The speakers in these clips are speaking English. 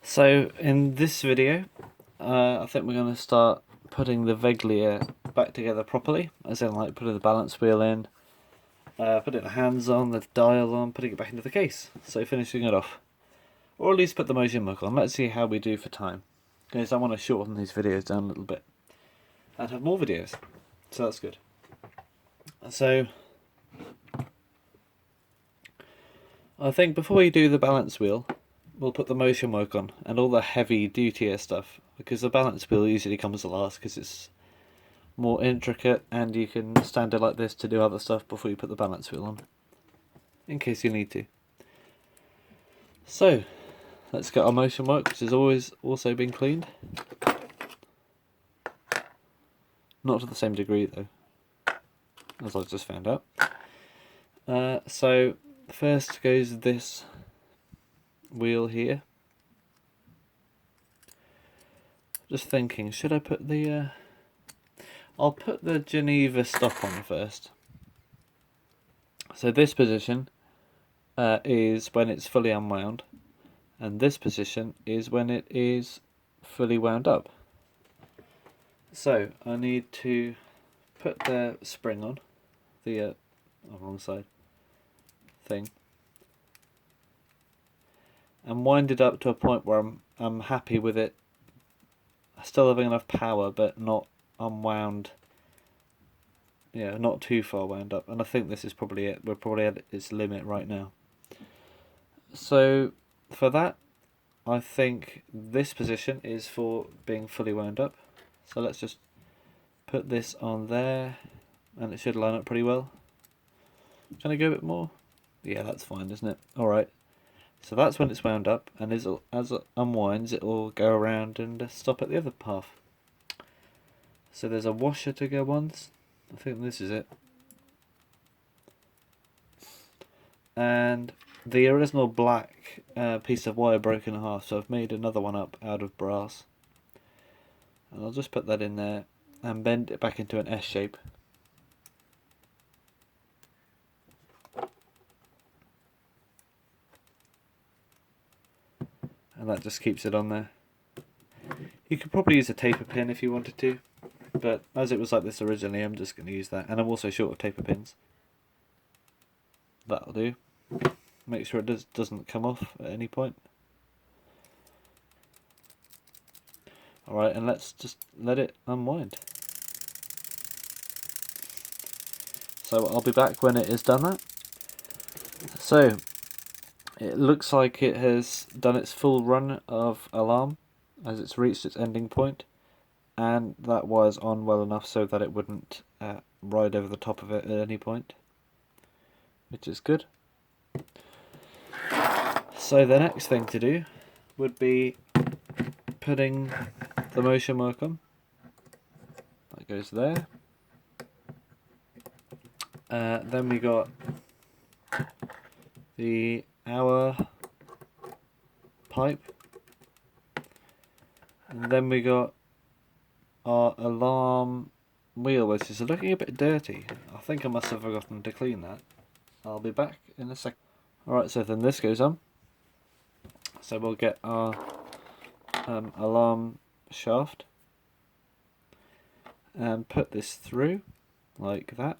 So in this video, I think we're going to start putting the Veglia back together properly, as in like putting the balance wheel in, putting the hands on, the dial on, putting it back into the case. So finishing it off. Or at least put the motion muck on. Let's see how we do for time. Because I want to shorten these videos down a little bit. And have more videos. So that's good. So I think before we do the balance wheel, we'll put the motion work on and all the heavy dutier stuff, because the balance wheel usually comes last because it's more intricate and you can stand it like this to do other stuff before you put the balance wheel on, in case you need to. So let's get our motion work, which has always also been cleaned. Not to the same degree though, as I just found out. So first goes this wheel here. Just thinking, should I put the I'll put the Geneva stop on first. So this position is when it's fully unwound, and this position is when it is fully wound up. So I need to put the spring on, the wrong side thing, and wind it up to a point where I'm happy with it. Still having enough power, but not unwound. Yeah, not too far wound up, and I think this is probably it. We're probably at its limit right now. So for that, I think this position is for being fully wound up. So let's just put this on there, and it should line up pretty well. Can I go a bit more? Yeah, that's fine, isn't it? Alright. So that's when it's wound up, and as it unwinds, it will go around and stop at the other half. So there's a washer to go on. I think this is it. And the original black piece of wire broke in half, so I've made another one up out of brass. And I'll just put that in there and bend it back into an S shape. And that just keeps it on there. You could probably use a taper pin if you wanted to, but as it was like this originally, I'm just going to use that. And I'm also short of taper pins. That'll do. Make sure it doesn't come off at any point. Alright, and let's just let it unwind. So I'll be back when it has done that. So it looks like it has done its full run of alarm as it's reached its ending point, and that wire's on well enough so that it wouldn't ride over the top of it at any point, which is good. So the next thing to do would be putting the motion work on. That goes there. Then we got the hour pipe, and then we got our alarm wheel, which is looking a bit dirty. I think I must have forgotten to clean that. I'll be back in a sec. Alright, so then this goes on. So we'll get our alarm shaft and put this through like that.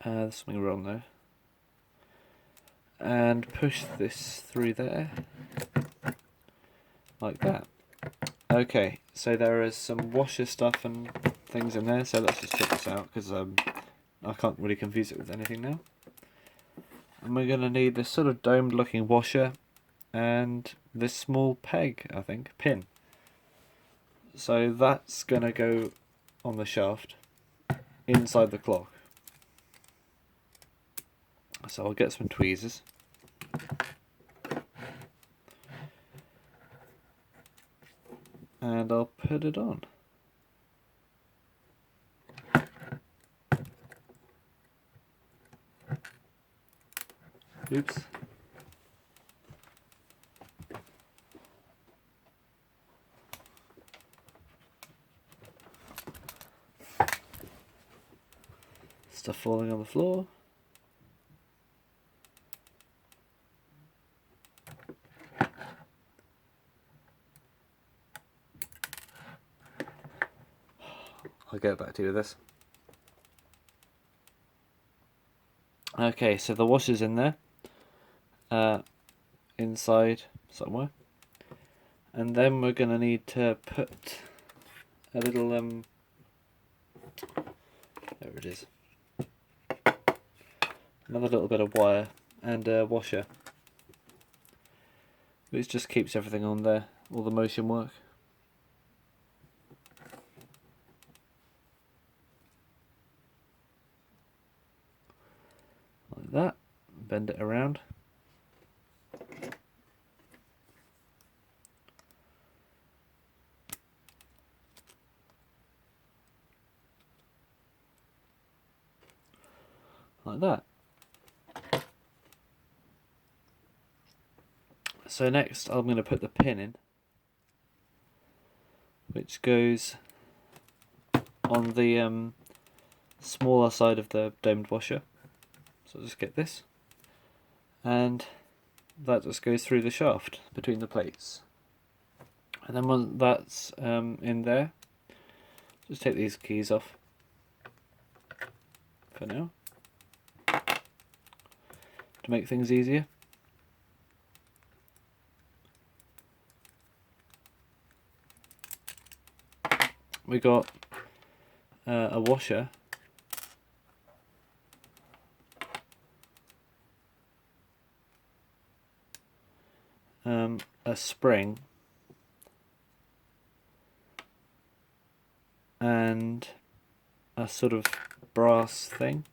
There's something wrong there. And push this through there like that. Okay, so there is some washer stuff and things in there, so let's just check this out, because I can't really confuse it with anything now. And we're going to need this sort of domed looking washer and this small peg, I think, pin. So that's going to go on the shaft inside the clock. So I'll get some tweezers. And I'll put it on. Oops. Stuff falling on the floor. I'll get back to you with this. Okay, so the washer's in there, inside somewhere, and then we're gonna need to put a little there it is, another little bit of wire and a washer, which just keeps everything on there, all the motion work. Like that, bend it around. Like that. So next I'm going to put the pin in, which goes on the smaller side of the domed washer. So I'll just get this, and that just goes through the shaft between the plates. And then once that's in there, just take these keys off for now to make things easier. We got a washer, a spring, and a sort of brass thing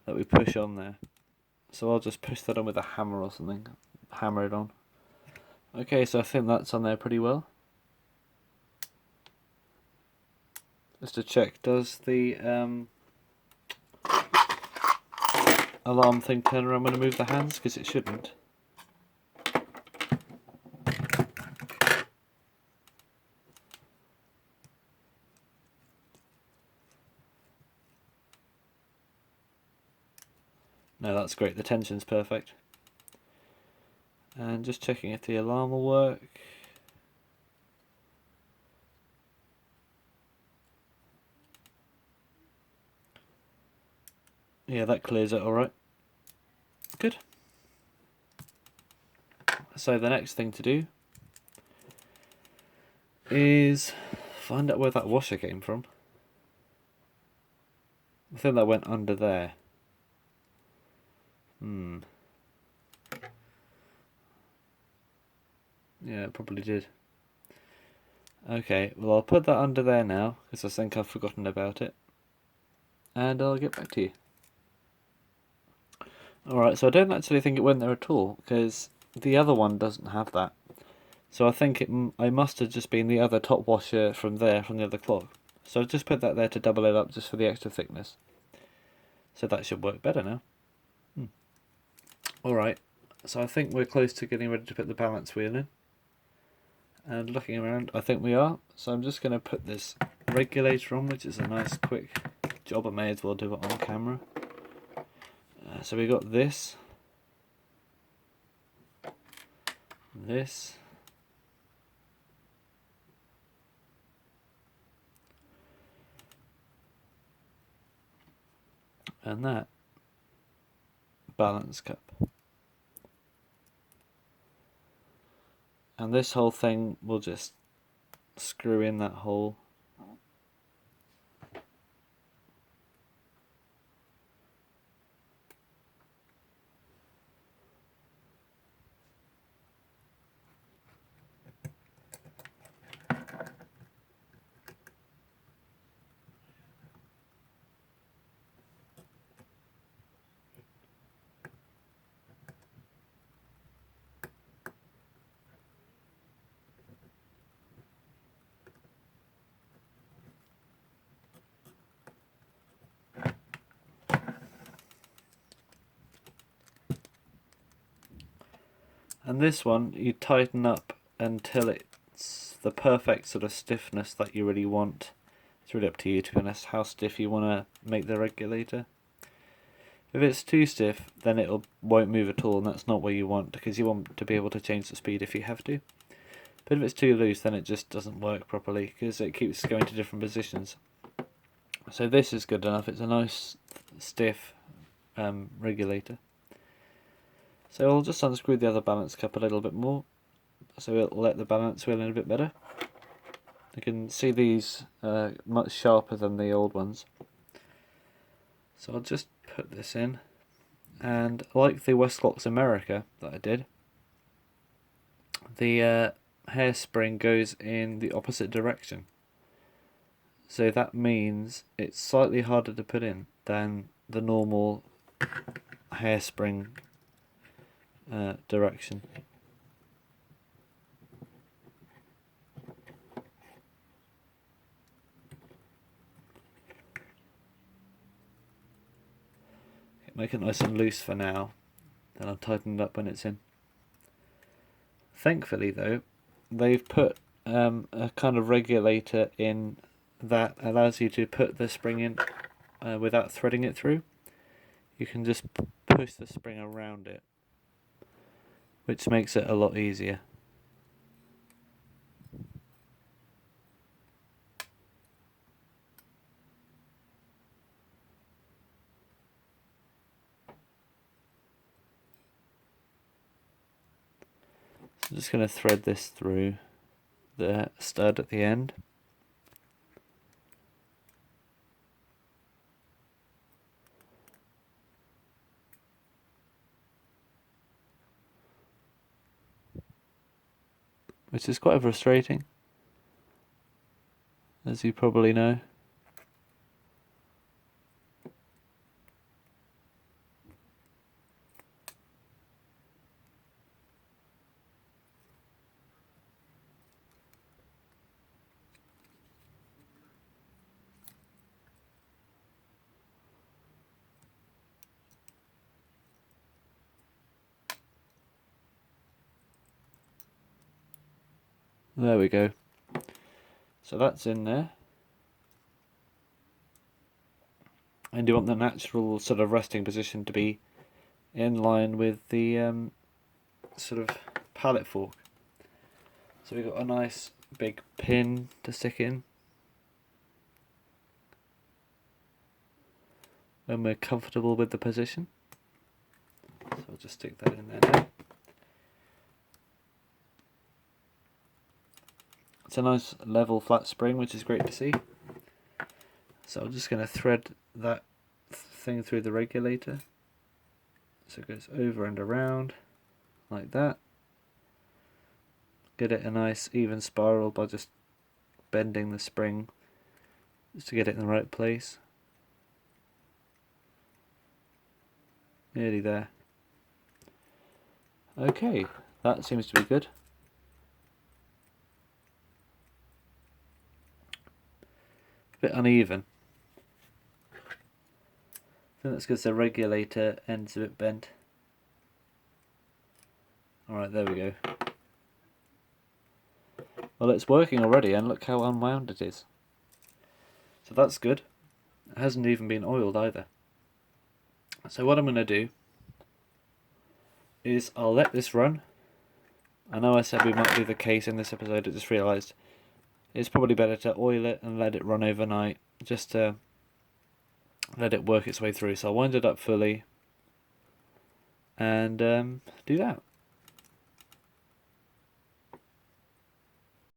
that we push on there. So I'll just push that on with a hammer or something, hammer it on. Okay, so I think that's on there pretty well. Just to check, does the alarm thing turn around when I move the hands? Because it shouldn't. No, that's great, the tension's perfect. And just checking if the alarm will work. Yeah, that clears it alright. Good. So the next thing to do is find out where that washer came from. I think that went under there. Yeah, it probably did. Okay, well I'll put that under there now, because I think I've forgotten about it. And I'll get back to you. Alright, so I don't actually think it went there at all, because the other one doesn't have that. So I think I must have just been the other top washer from there, from the other clock. So I've just put that there to double it up just for the extra thickness. So that should work better now. Alright, so I think we're close to getting ready to put the balance wheel in. And looking around, I think we are. So I'm just going to put this regulator on, which is a nice quick job. I may as well do it on camera. So we got this, and that balance cup. And this whole thing will just screw in that hole. And this one you tighten up until it's the perfect sort of stiffness that you really want. It's really up to you, to be honest, how stiff you want to make the regulator. If it's too stiff, then it won't move at all, and that's not what you want, because you want to be able to change the speed if you have to. But if it's too loose, then it just doesn't work properly because it keeps going to different positions. So this is good enough. It's a nice stiff regulator. So I'll just unscrew the other balance cup a little bit more, so it'll let the balance wheel in a bit better. You can see these much sharper than the old ones. So I'll just put this in, and like the Westlox America that I did, the hairspring goes in the opposite direction. So that means it's slightly harder to put in than the normal hairspring direction. Make it nice and loose for now, then I'll tighten it up when it's in. Thankfully though, they've put a kind of regulator in that allows you to put the spring in without threading it through. You can just push the spring around it, which makes it a lot easier. So I'm just going to thread this through the stud at the end. Which is quite frustrating, as you probably know. There we go. So that's in there. And you want the natural sort of resting position to be in line with the sort of pallet fork. So we've got a nice big pin to stick in when we're comfortable with the position. So I'll just stick that in there now. It's a nice level flat spring, which is great to see. So I'm just going to thread that thing through the regulator. So it goes over and around like that. Get it a nice even spiral by just bending the spring just to get it in the right place. Nearly there. Okay, that seems to be good. A bit uneven. I think that's because the regulator end's a bit bent. Alright, there we go. Well, it's working already, and look how unwound it is. So that's good. It hasn't even been oiled either. So what I'm going to do is I'll let this run. I know I said we might do the case in this episode, I just realised it's probably better to oil it and let it run overnight, just to let it work its way through. So I'll wind it up fully and do that.